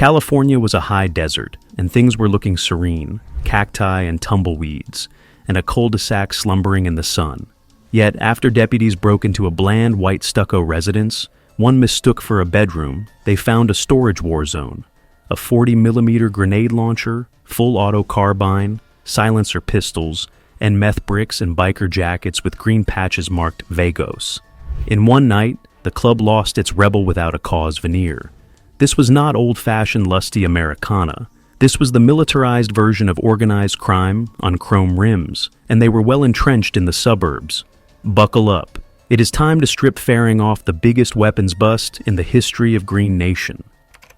California was a high desert, and things were looking serene, cacti and tumbleweeds, and a cul-de-sac slumbering in the sun. Yet, after deputies broke into a bland white stucco residence, one mistook for a bedroom, they found a storage war zone. A 40mm grenade launcher, full auto carbine, silencer pistols, and meth bricks and biker jackets with green patches marked Vagos. In one night, the club lost its rebel without a cause veneer. This was not old-fashioned lusty Americana. This was the militarized version of organized crime on chrome rims, and they were well entrenched in the suburbs. Buckle up. It is time to strip fairing off the biggest weapons bust in the history of Green Nation.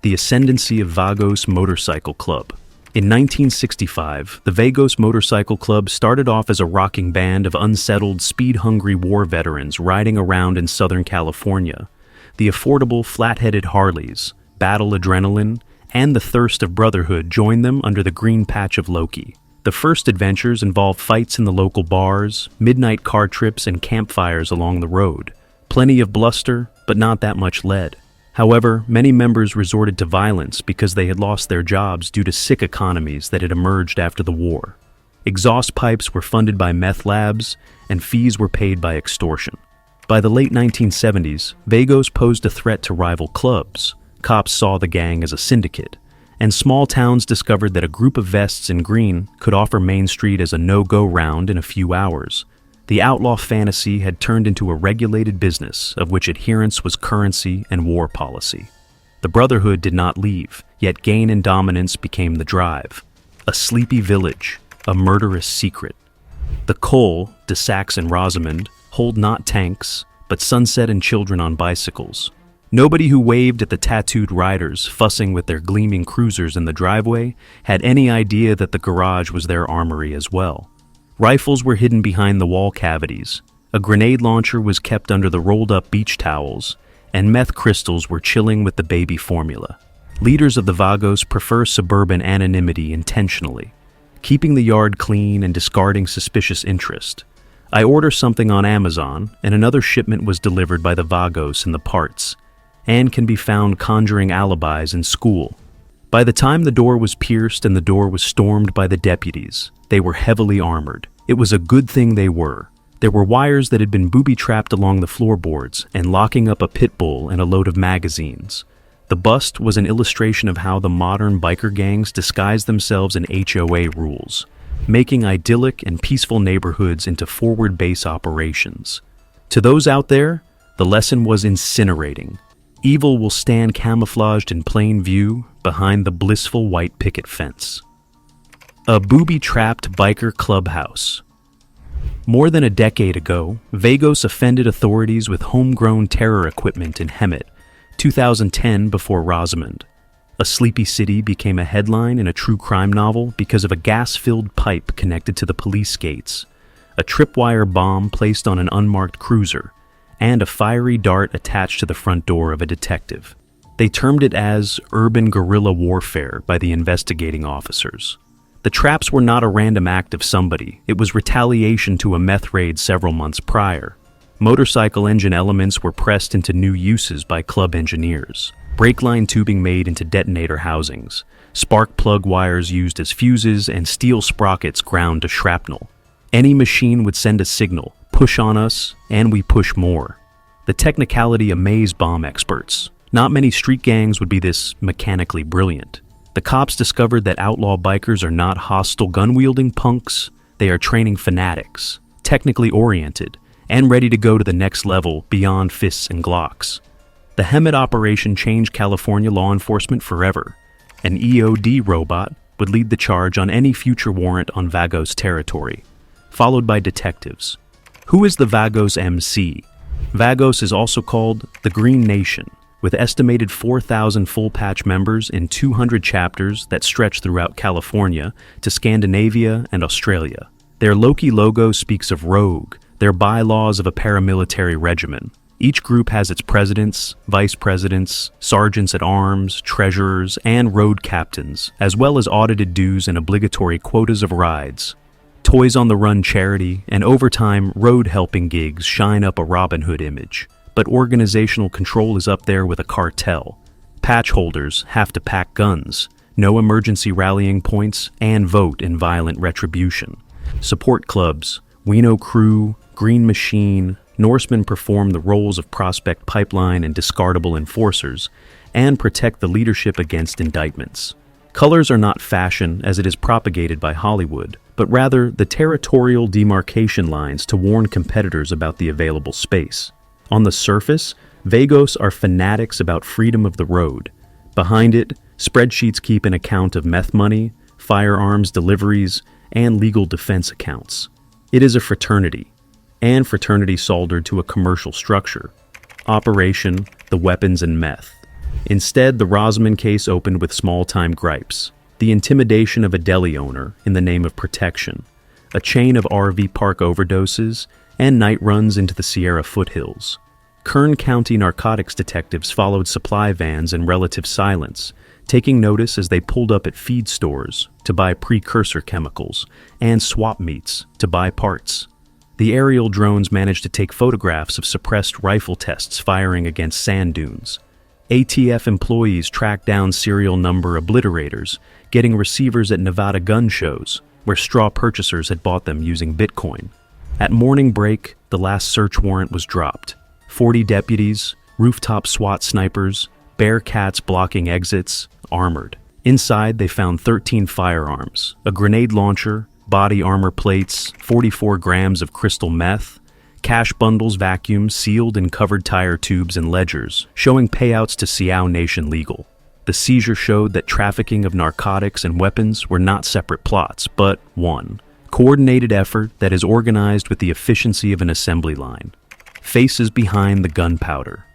The ascendancy of Vagos Motorcycle Club. In 1965, the Vagos Motorcycle Club started off as a rocking band of unsettled, speed-hungry war veterans riding around in Southern California. The affordable, flat-headed Harleys, battle adrenaline, and the thirst of Brotherhood joined them under the green patch of Loki. The first adventures involved fights in the local bars, midnight car trips, and campfires along the road. Plenty of bluster, but not that much lead. However, many members resorted to violence because they had lost their jobs due to sick economies that had emerged after the war. Exhaust pipes were funded by meth labs, and fees were paid by extortion. By the late 1970s, Vagos posed a threat to rival clubs. Cops saw the gang as a syndicate, and small towns discovered that a group of vests in green could offer Main Street as a no-go round in a few hours. The outlaw fantasy had turned into a regulated business of which adherence was currency and war policy. The Brotherhood did not leave, yet gain and dominance became the drive. A sleepy village, a murderous secret. The Cole, de Sax and Rosamond, hold not tanks, but sunset and children on bicycles. Nobody who waved at the tattooed riders fussing with their gleaming cruisers in the driveway had any idea that the garage was their armory as well. Rifles were hidden behind the wall cavities, a grenade launcher was kept under the rolled-up beach towels, and meth crystals were chilling with the baby formula. Leaders of the Vagos prefer suburban anonymity intentionally, keeping the yard clean and discarding suspicious interest. I order something on Amazon, and another shipment was delivered by the Vagos in the parts, and can be found conjuring alibis in school. By the time the door was pierced and the door was stormed by the deputies, they were heavily armored. It was a good thing they were. There were wires that had been booby-trapped along the floorboards and locking up a pit bull and a load of magazines. The bust was an illustration of how the modern biker gangs disguise themselves in HOA rules, making idyllic and peaceful neighborhoods into forward base operations. To those out there, the lesson was incinerating. Evil will stand camouflaged in plain view behind the blissful white picket fence. A booby-trapped biker clubhouse. More than a decade ago, Vagos offended authorities with homegrown terror equipment in Hemet, 2010 before Rosamond. A sleepy city became a headline in a true crime novel because of a gas-filled pipe connected to the police gates, a tripwire bomb placed on an unmarked cruiser, and a fiery dart attached to the front door of a detective. They termed it as urban guerrilla warfare by the investigating officers. The traps were not a random act of somebody, it was retaliation to a meth raid several months prior. Motorcycle engine elements were pressed into new uses by club engineers. Brake line tubing made into detonator housings, spark plug wires used as fuses, and steel sprockets ground to shrapnel. Any machine would send a signal, push on us, and we push more. The technicality amazed bomb experts. Not many street gangs would be this mechanically brilliant. The cops discovered that outlaw bikers are not hostile gun-wielding punks, they are training fanatics, technically oriented, and ready to go to the next level beyond fists and Glocks. The Hemet operation changed California law enforcement forever. An EOD robot would lead the charge on any future warrant on Vagos territory, followed by detectives. Who is the Vagos MC? Vagos is also called the Green Nation, with estimated 4,000 full-patch members in 200 chapters that stretch throughout California to Scandinavia and Australia. Their Loki logo speaks of rogue, their bylaws of a paramilitary regimen. Each group has its presidents, vice presidents, sergeants at arms, treasurers, and road captains, as well as audited dues and obligatory quotas of rides. Toys on the Run charity and overtime road helping gigs shine up a Robin Hood image. But organizational control is up there with a cartel. Patch holders have to pack guns, no emergency rallying points, and vote in violent retribution. Support clubs, Wino Crew, Green Machine, Norsemen perform the roles of prospect pipeline and discardable enforcers, and protect the leadership against indictments. Colors are not fashion as it is propagated by Hollywood, but rather the territorial demarcation lines to warn competitors about the available space. On the surface, Vagos are fanatics about freedom of the road. Behind it, spreadsheets keep an account of meth money, firearms deliveries, and legal defense accounts. It is a fraternity, and fraternity soldered to a commercial structure. Operation, the weapons and meth. Instead, the Rosamond case opened with small-time gripes. The intimidation of a deli owner in the name of protection, a chain of RV park overdoses, and night runs into the Sierra foothills. Kern County narcotics detectives followed supply vans in relative silence, taking notice as they pulled up at feed stores to buy precursor chemicals and swap meets to buy parts. The aerial drones managed to take photographs of suppressed rifle tests firing against sand dunes. ATF employees tracked down serial number obliterators, getting receivers at Nevada gun shows, where straw purchasers had bought them using Bitcoin. At morning break, the last search warrant was dropped. 40 deputies, rooftop SWAT snipers, bearcats blocking exits, armored. Inside, they found 13 firearms, a grenade launcher, body armor plates, 44 grams of crystal meth, cash bundles vacuumed, sealed in covered tire tubes and ledgers, showing payouts to Sioux Nation Legal. The seizure showed that trafficking of narcotics and weapons were not separate plots, but one coordinated effort that is organized with the efficiency of an assembly line. Faces behind the gunpowder.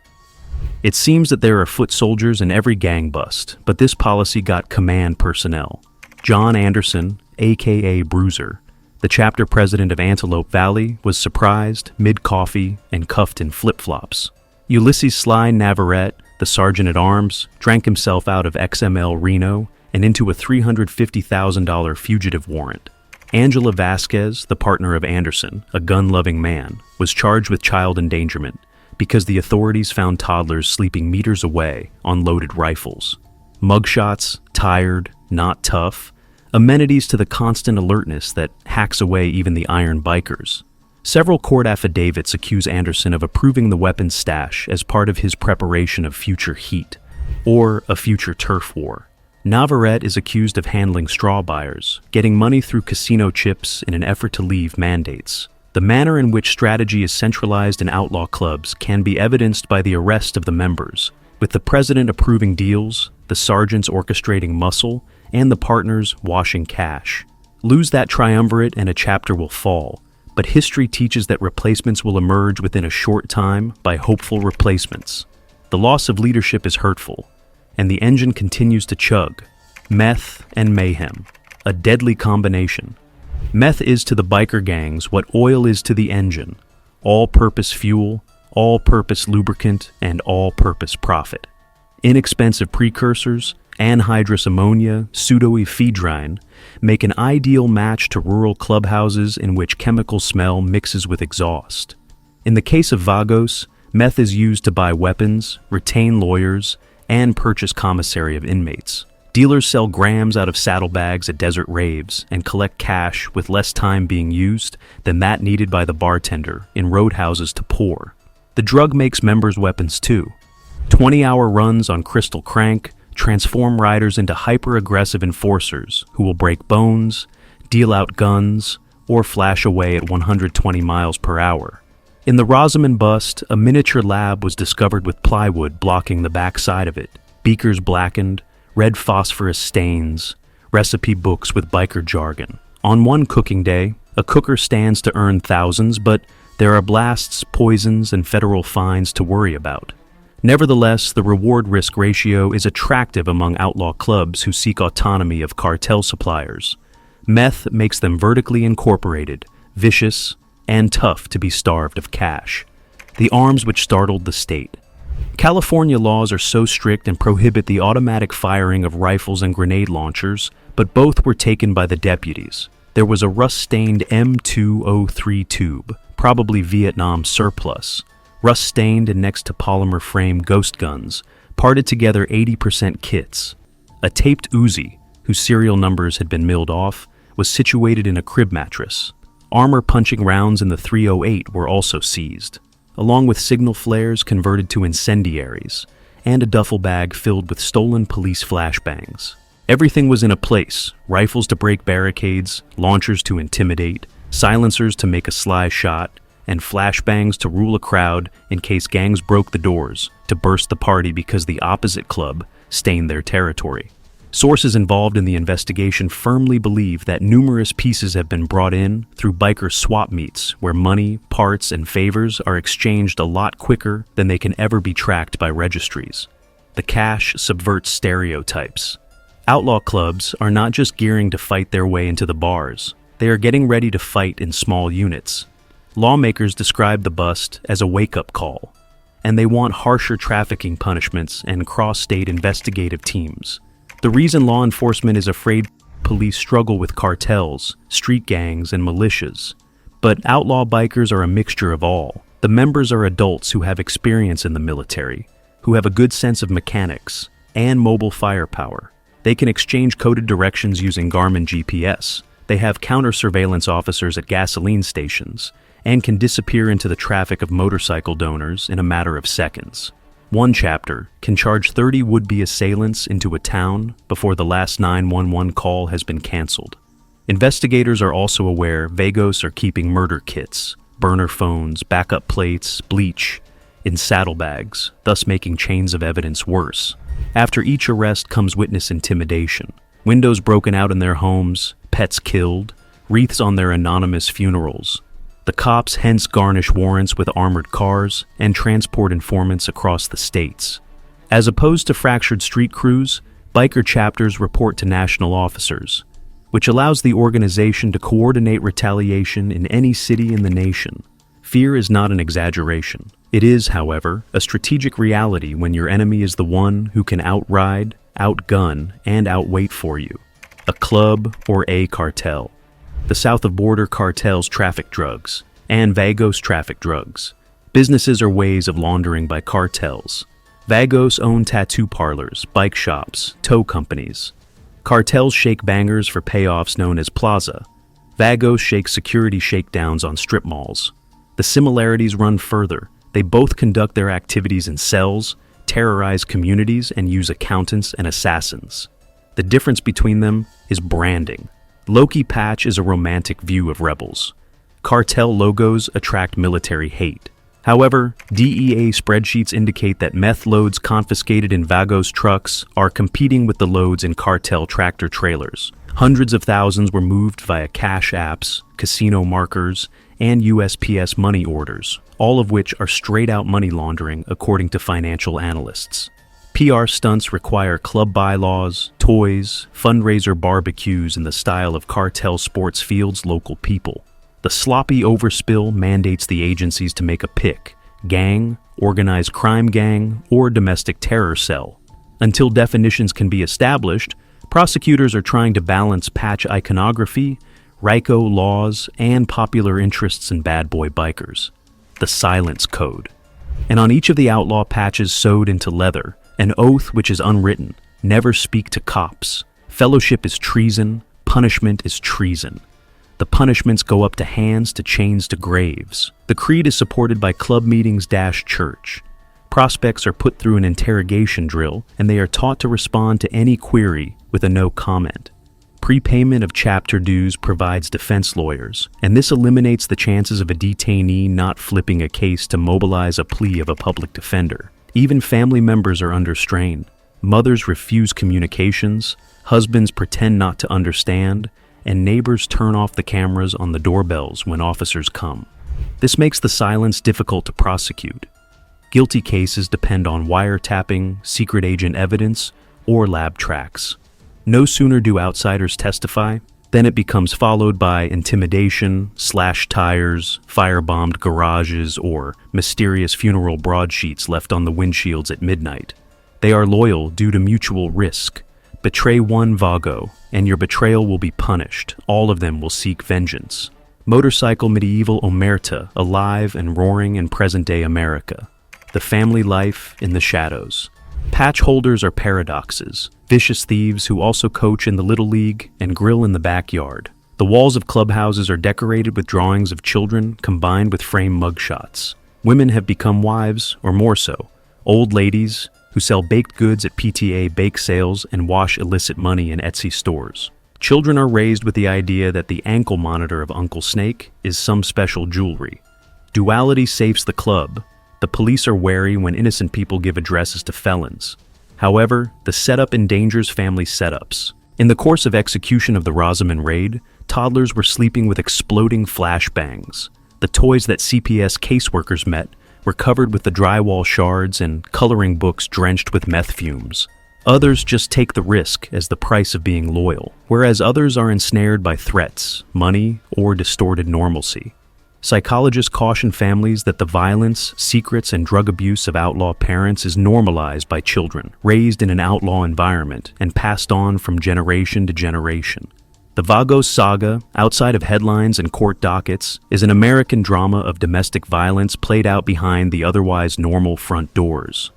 It seems that there are foot soldiers in every gang bust, but this policy got command personnel. John Anderson, aka Bruiser, the chapter president of Antelope Valley, was surprised, mid-coffee, and cuffed in flip-flops. Ulysses Sly Navarrete, the sergeant-at-arms, drank himself out of XML Reno and into a $350,000 fugitive warrant. Angela Vasquez, the partner of Anderson, a gun-loving man, was charged with child endangerment because the authorities found toddlers sleeping meters away on loaded rifles. Mugshots, tired, not tough, amenities to the constant alertness that hacks away even the iron bikers. Several court affidavits accuse Anderson of approving the weapons stash as part of his preparation of future heat, or a future turf war. Navarrete is accused of handling straw buyers, getting money through casino chips in an effort to leave mandates. The manner in which strategy is centralized in outlaw clubs can be evidenced by the arrest of the members, with the president approving deals, the sergeants orchestrating muscle, and the partners washing cash. Lose that triumvirate and a chapter will fall, but history teaches that replacements will emerge within a short time by hopeful replacements. The loss of leadership is hurtful, and the engine continues to chug. Meth and mayhem, a deadly combination. Meth is to the biker gangs what oil is to the engine. All-purpose fuel, all-purpose lubricant, and all-purpose profit. Inexpensive precursors, anhydrous ammonia, pseudoephedrine, make an ideal match to rural clubhouses in which chemical smell mixes with exhaust. In the case of Vagos, meth is used to buy weapons, retain lawyers, and purchase commissary of inmates. Dealers sell grams out of saddlebags at desert raves and collect cash with less time being used than that needed by the bartender in roadhouses to pour. The drug makes members weapons too. 20-hour runs on Crystal Crank transform riders into hyper-aggressive enforcers who will break bones, deal out guns, or flash away at 120 miles per hour. In the Rosamond bust, a miniature lab was discovered with plywood blocking the backside of it, beakers blackened, red phosphorus stains, recipe books with biker jargon. On one cooking day, a cooker stands to earn thousands, but there are blasts, poisons, and federal fines to worry about. Nevertheless, the reward-risk ratio is attractive among outlaw clubs who seek autonomy of cartel suppliers. Meth makes them vertically incorporated, vicious, and tough to be starved of cash. The arms which startled the state. California laws are so strict and prohibit the automatic firing of rifles and grenade launchers, but both were taken by the deputies. There was a rust-stained M203 tube, probably Vietnam surplus, rust-stained and next to polymer frame ghost guns, parted together 80% kits. A taped Uzi, whose serial numbers had been milled off, was situated in a crib mattress. Armor-punching rounds in the .308 were also seized, along with signal flares converted to incendiaries, and a duffel bag filled with stolen police flashbangs. Everything was in a place: rifles to break barricades, launchers to intimidate, silencers to make a sly shot, and flashbangs to rule a crowd in case gangs broke the doors to burst the party because the opposite club stained their territory. Sources involved in the investigation firmly believe that numerous pieces have been brought in through biker swap meets where money, parts, and favors are exchanged a lot quicker than they can ever be tracked by registries. The cash subverts stereotypes. Outlaw clubs are not just gearing to fight their way into the bars, they are getting ready to fight in small units. Lawmakers describe the bust as a wake-up call, and they want harsher trafficking punishments and cross-state investigative teams. The reason law enforcement is afraid police struggle with cartels, street gangs, and militias. But outlaw bikers are a mixture of all. The members are adults who have experience in the military, who have a good sense of mechanics, and mobile firepower. They can exchange coded directions using Garmin GPS. They have counter-surveillance officers at gasoline stations, and can disappear into the traffic of motorcycle donors in a matter of seconds. One chapter can charge 30 would-be assailants into a town before the last 911 call has been canceled. Investigators are also aware Vagos are keeping murder kits, burner phones, backup plates, bleach, in saddlebags, thus making chains of evidence worse. After each arrest comes witness intimidation, windows broken out in their homes, pets killed, wreaths on their anonymous funerals. The cops hence garnish warrants with armored cars and transport informants across the states. As opposed to fractured street crews, biker chapters report to national officers, which allows the organization to coordinate retaliation in any city in the nation. Fear is not an exaggeration. It is, however, a strategic reality when your enemy is the one who can outride, outgun, and outweight for you. A club or a cartel. The south of border cartels traffic drugs, and Vagos traffic drugs. Businesses are ways of laundering by cartels. Vagos own tattoo parlors, bike shops, tow companies. Cartels shake bangers for payoffs known as plaza. Vagos shake security shakedowns on strip malls. The similarities run further. They both conduct their activities in cells, terrorize communities, and use accountants and assassins. The difference between them is branding. Loki patch is a romantic view of rebels. Cartel logos attract military hate. However, DEA spreadsheets indicate that meth loads confiscated in Vagos trucks are competing with the loads in cartel tractor trailers. Hundreds of thousands were moved via cash apps, casino markers, and USPS money orders, all of which are straight-out money laundering according to financial analysts. PR stunts require club bylaws, toys, fundraiser barbecues in the style of cartel sports fields' local people. The sloppy overspill mandates the agencies to make a pick: gang, organized crime gang, or domestic terror cell. Until definitions can be established, prosecutors are trying to balance patch iconography, RICO laws, and popular interests in bad boy bikers. The silence code. And on each of the outlaw patches sewed into leather, an oath which is unwritten: never speak to cops. Fellowship is treason, punishment is treason. The punishments go up to hands to chains to graves. The creed is supported by club meetings-church. Prospects are put through an interrogation drill, and they are taught to respond to any query with a no comment. Prepayment of chapter dues provides defense lawyers, and this eliminates the chances of a detainee not flipping a case to mobilize a plea of a public defender. Even family members are under strain. Mothers refuse communications, husbands pretend not to understand, and neighbors turn off the cameras on the doorbells when officers come. This makes the silence difficult to prosecute. Guilty cases depend on wiretapping, secret agent evidence, or lab tracks. No sooner do outsiders testify, then it becomes followed by intimidation, slashed tires, firebombed garages, or mysterious funeral broadsheets left on the windshields at midnight. They are loyal due to mutual risk. Betray one Vago, and your betrayal will be punished. All of them will seek vengeance. Motorcycle medieval omerta, alive and roaring in present-day America. The family life in the shadows. Patch holders are paradoxes, vicious thieves who also coach in the Little League and grill in the backyard. The walls of clubhouses are decorated with drawings of children combined with framed mugshots. Women have become wives, or more so, old ladies who sell baked goods at PTA bake sales and wash illicit money in Etsy stores. Children are raised with the idea that the ankle monitor of Uncle Snake is some special jewelry. Duality safes the club. The police are wary when innocent people give addresses to felons. However, the setup endangers family setups. In the course of execution of the Rosamond raid, toddlers were sleeping with exploding flashbangs. The toys that CPS caseworkers met were covered with the drywall shards and coloring books drenched with meth fumes. Others just take the risk as the price of being loyal, whereas others are ensnared by threats, money, or distorted normalcy. Psychologists caution families that the violence, secrets, and drug abuse of outlaw parents is normalized by children, raised in an outlaw environment, and passed on from generation to generation. The Vagos saga, outside of headlines and court dockets, is an American drama of domestic violence played out behind the otherwise normal front doors.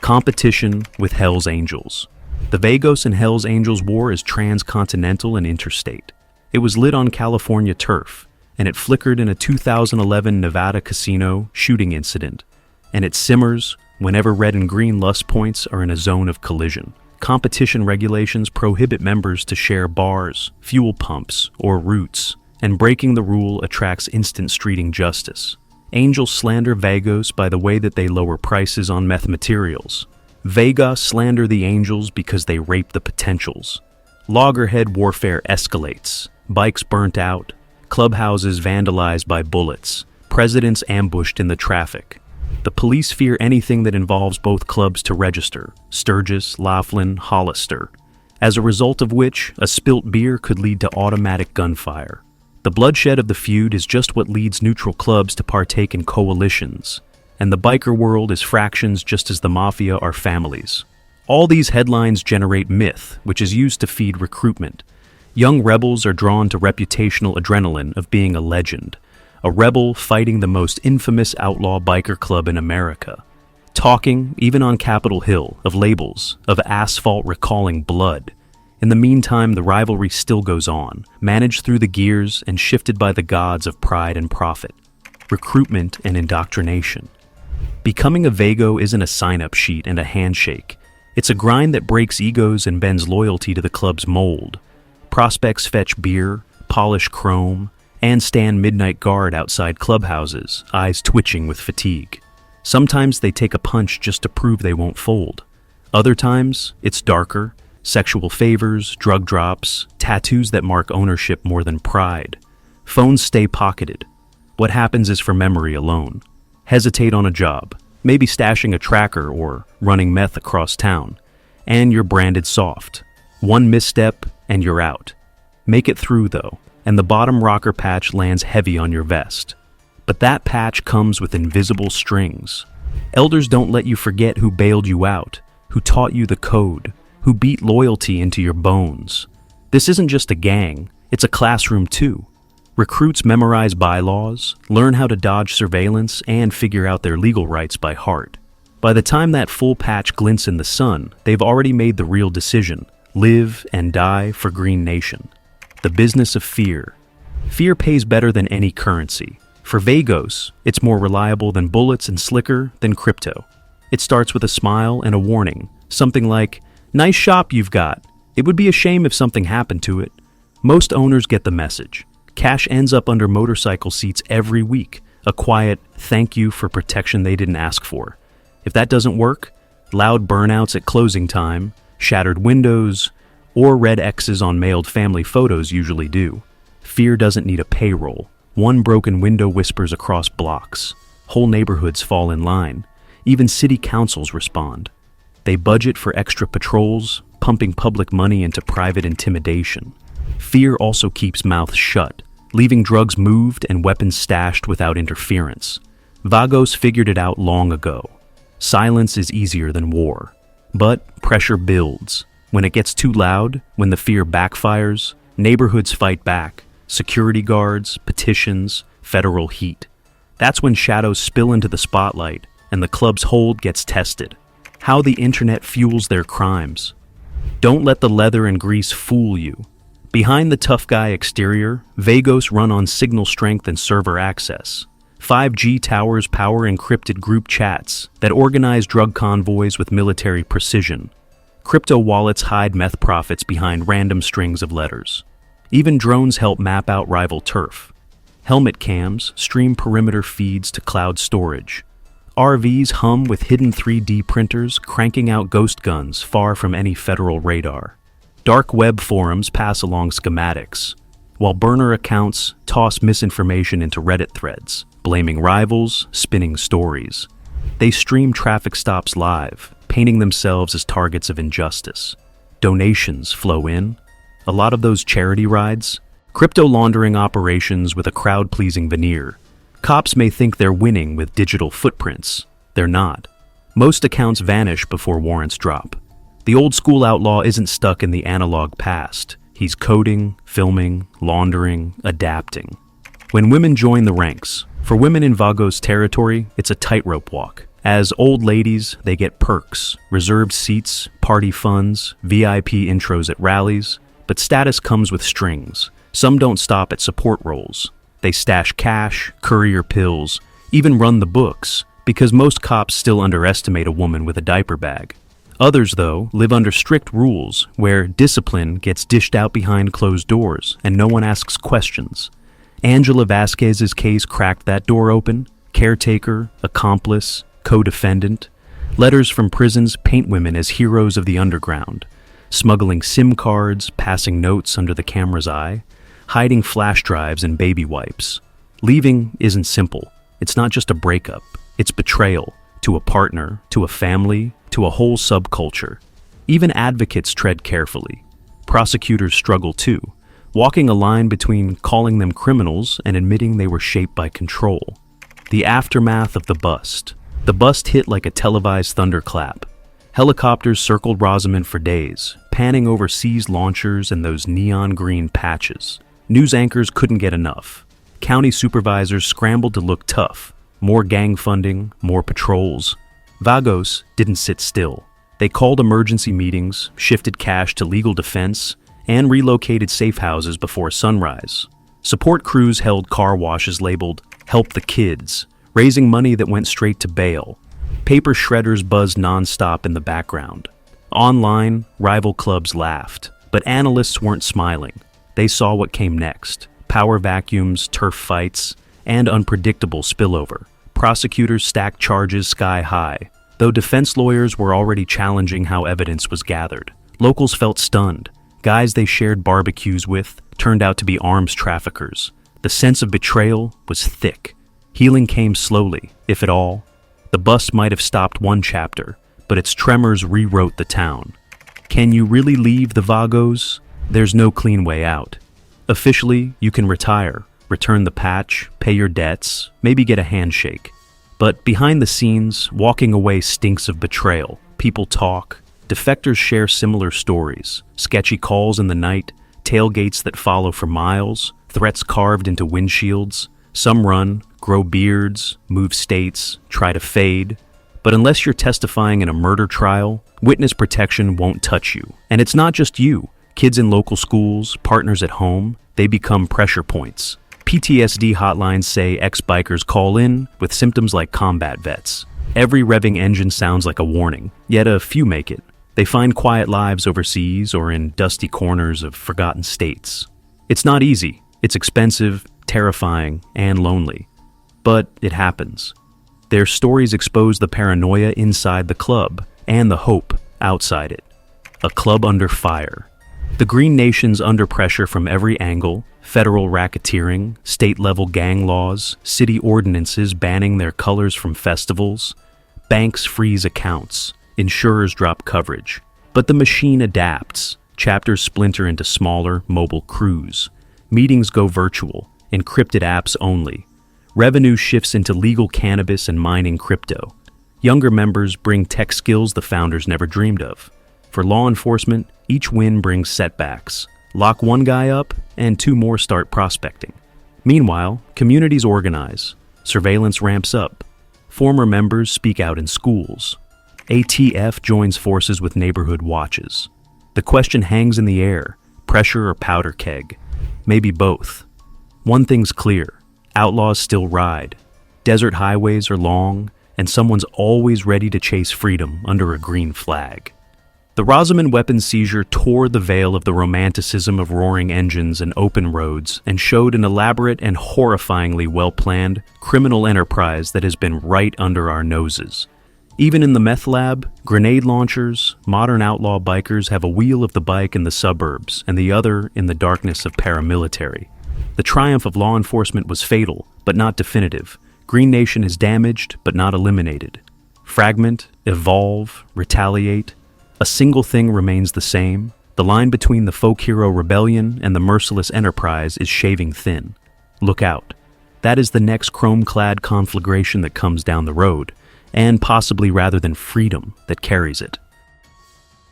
Competition with Hell's Angels. The Vagos and Hell's Angels war is transcontinental and interstate. It was lit on California turf, and it flickered in a 2011 Nevada casino shooting incident, and it simmers whenever red and green lust points are in a zone of collision. Competition regulations prohibit members to share bars, fuel pumps, or routes, and breaking the rule attracts instant streeting justice. Angels slander Vagos by the way that they lower prices on meth materials. Vagos slander the Angels because they rape the potentials. Loggerhead warfare escalates, bikes burnt out, clubhouses vandalized by bullets, presidents ambushed in the traffic. The police fear anything that involves both clubs to register, Sturgis, Laughlin, Hollister, as a result of which a spilt beer could lead to automatic gunfire. The bloodshed of the feud is just what leads neutral clubs to partake in coalitions, and the biker world is fractions just as the mafia are families. All these headlines generate myth, which is used to feed recruitment. Young rebels are drawn to reputational adrenaline of being a legend, a rebel fighting the most infamous outlaw biker club in America. Talking, even on Capitol Hill, of labels, of asphalt recalling blood. In the meantime, the rivalry still goes on, managed through the gears and shifted by the gods of pride and profit. Recruitment and indoctrination. Becoming a Vago isn't a sign-up sheet and a handshake. It's a grind that breaks egos and bends loyalty to the club's mold. Prospects fetch beer, polish chrome, and stand midnight guard outside clubhouses, eyes twitching with fatigue. Sometimes they take a punch just to prove they won't fold. Other times, it's darker. Sexual favors, drug drops, tattoos that mark ownership more than pride. Phones stay pocketed. What happens is for memory alone. Hesitate on a job, maybe stashing a tracker or running meth across town, and you're branded soft. One misstep and you're out. Make it through though, and the bottom rocker patch lands heavy on your vest. But that patch comes with invisible strings. Elders don't let you forget who bailed you out, who taught you the code, who beat loyalty into your bones. This isn't just a gang, it's a classroom too. Recruits memorize bylaws, learn how to dodge surveillance, and figure out their legal rights by heart. By the time that full patch glints in the sun, they've already made the real decision: live and die for Green Nation. The business of fear. Fear pays better than any currency. For Vagos, it's more reliable than bullets and slicker than crypto. It starts with a smile and a warning, something like, "Nice shop you've got. It would be a shame if something happened to it." Most owners get the message. Cash ends up under motorcycle seats every week, a quiet thank you for protection they didn't ask for. If that doesn't work, loud burnouts at closing time, shattered windows, or red X's on mailed family photos usually do. Fear doesn't need a payroll. One broken window whispers across blocks. Whole neighborhoods fall in line. Even city councils respond. They budget for extra patrols, pumping public money into private intimidation. Fear also keeps mouths shut, leaving drugs moved and weapons stashed without interference. Vagos figured it out long ago. Silence is easier than war. But pressure builds. When it gets too loud, when the fear backfires, neighborhoods fight back. Security guards, petitions, federal heat. That's when shadows spill into the spotlight and the club's hold gets tested. how the internet fuels their crimes. Don't let the leather and grease fool you. Behind the tough guy exterior, Vagos run on signal strength and server access. 5G towers power encrypted group chats that organize drug convoys with military precision. Crypto wallets hide meth profits behind random strings of letters. Even drones help map out rival turf. Helmet cams stream perimeter feeds to cloud storage. RVs hum with hidden 3D printers cranking out ghost guns far from any federal radar. Dark web forums pass along schematics, while burner accounts toss misinformation into Reddit threads, blaming rivals, spinning stories. They stream traffic stops live, painting themselves as targets of injustice. Donations flow in. A lot of those charity rides. Crypto laundering operations with a crowd-pleasing veneer. Cops may think they're winning with digital footprints. They're not. Most accounts vanish before warrants drop. The old-school outlaw isn't stuck in the analog past. He's coding, filming, laundering, adapting. When women join the ranks, for women in Vagos territory, it's a tightrope walk. As old ladies, they get perks, reserved seats, party funds, VIP intros at rallies, but status comes with strings. Some don't stop at support roles. They stash cash, courier pills, even run the books, because most cops still underestimate a woman with a diaper bag. Others, though, live under strict rules where discipline gets dished out behind closed doors and no one asks questions. Angela Vasquez's case cracked that door open. Caretaker, accomplice, co-defendant. Letters from prisons paint women as heroes of the underground, smuggling SIM cards, passing notes under the camera's eye, hiding flash drives and baby wipes. Leaving isn't simple. It's not just a breakup. It's betrayal to a partner, to a family, to a whole subculture. Even advocates tread carefully. Prosecutors struggle too, walking a line between calling them criminals and admitting they were shaped by control. The aftermath of the bust. The bust hit like a televised thunderclap. Helicopters circled Rosamond for days, panning over seized launchers and those neon green patches. News anchors couldn't get enough. County supervisors scrambled to look tough. More gang funding, more patrols. Vagos didn't sit still. They called emergency meetings, shifted cash to legal defense, and relocated safe houses before sunrise. Support crews held car washes labeled "Help the Kids," raising money that went straight to bail. Paper shredders buzzed nonstop in the background. Online, rival clubs laughed, but analysts weren't smiling. They saw what came next: power vacuums, turf fights, and unpredictable spillover. Prosecutors stacked charges sky high, though defense lawyers were already challenging how evidence was gathered. Locals felt stunned. Guys they shared barbecues with turned out to be arms traffickers. The sense of betrayal was thick. Healing came slowly, if at all. The bust might have stopped one chapter, but its tremors rewrote the town. Can you really leave the Vagos? There's no clean way out. Officially, you can retire, return the patch, pay your debts, maybe get a handshake. But behind the scenes, walking away stinks of betrayal. People talk. Defectors share similar stories. Sketchy calls in the night, tailgates that follow for miles, threats carved into windshields. Some run, grow beards, move states, try to fade. But unless you're testifying in a murder trial, witness protection won't touch you. And it's not just you. Kids in local schools, partners at home, they become pressure points. PTSD hotlines say ex-bikers call in with symptoms like combat vets. Every revving engine sounds like a warning, yet a few make it. They find quiet lives overseas or in dusty corners of forgotten states. It's not easy. It's expensive, terrifying, and lonely. But it happens. Their stories expose the paranoia inside the club and the hope outside it. A club under fire. The Green Nation's under pressure from every angle: federal racketeering, state-level gang laws, city ordinances banning their colors from festivals. Banks freeze accounts. Insurers drop coverage. But the machine adapts. Chapters splinter into smaller, mobile crews. Meetings go virtual, encrypted apps only. Revenue shifts into legal cannabis and mining crypto. Younger members bring tech skills the founders never dreamed of. For law enforcement, each win brings setbacks. Lock one guy up, and two more start prospecting. Meanwhile, communities organize. Surveillance ramps up. Former members speak out in schools. ATF joins forces with neighborhood watches. The question hangs in the air, pressure or powder keg. Maybe both. One thing's clear, outlaws still ride. Desert highways are long, and someone's always ready to chase freedom under a green flag. The Rosamond weapons seizure tore the veil of the romanticism of roaring engines and open roads and showed an elaborate and horrifyingly well-planned criminal enterprise that has been right under our noses. Even in the meth lab, grenade launchers, modern outlaw bikers have a wheel of the bike in the suburbs and the other in the darkness of paramilitary. The triumph of law enforcement was fatal, but not definitive. Green Nation is damaged, but not eliminated. Fragment, evolve, retaliate. A single thing remains the same. The line between the folk hero rebellion and the merciless enterprise is shaving thin. Look out. That is the next chrome-clad conflagration that comes down the road, and possibly rather than freedom that carries it.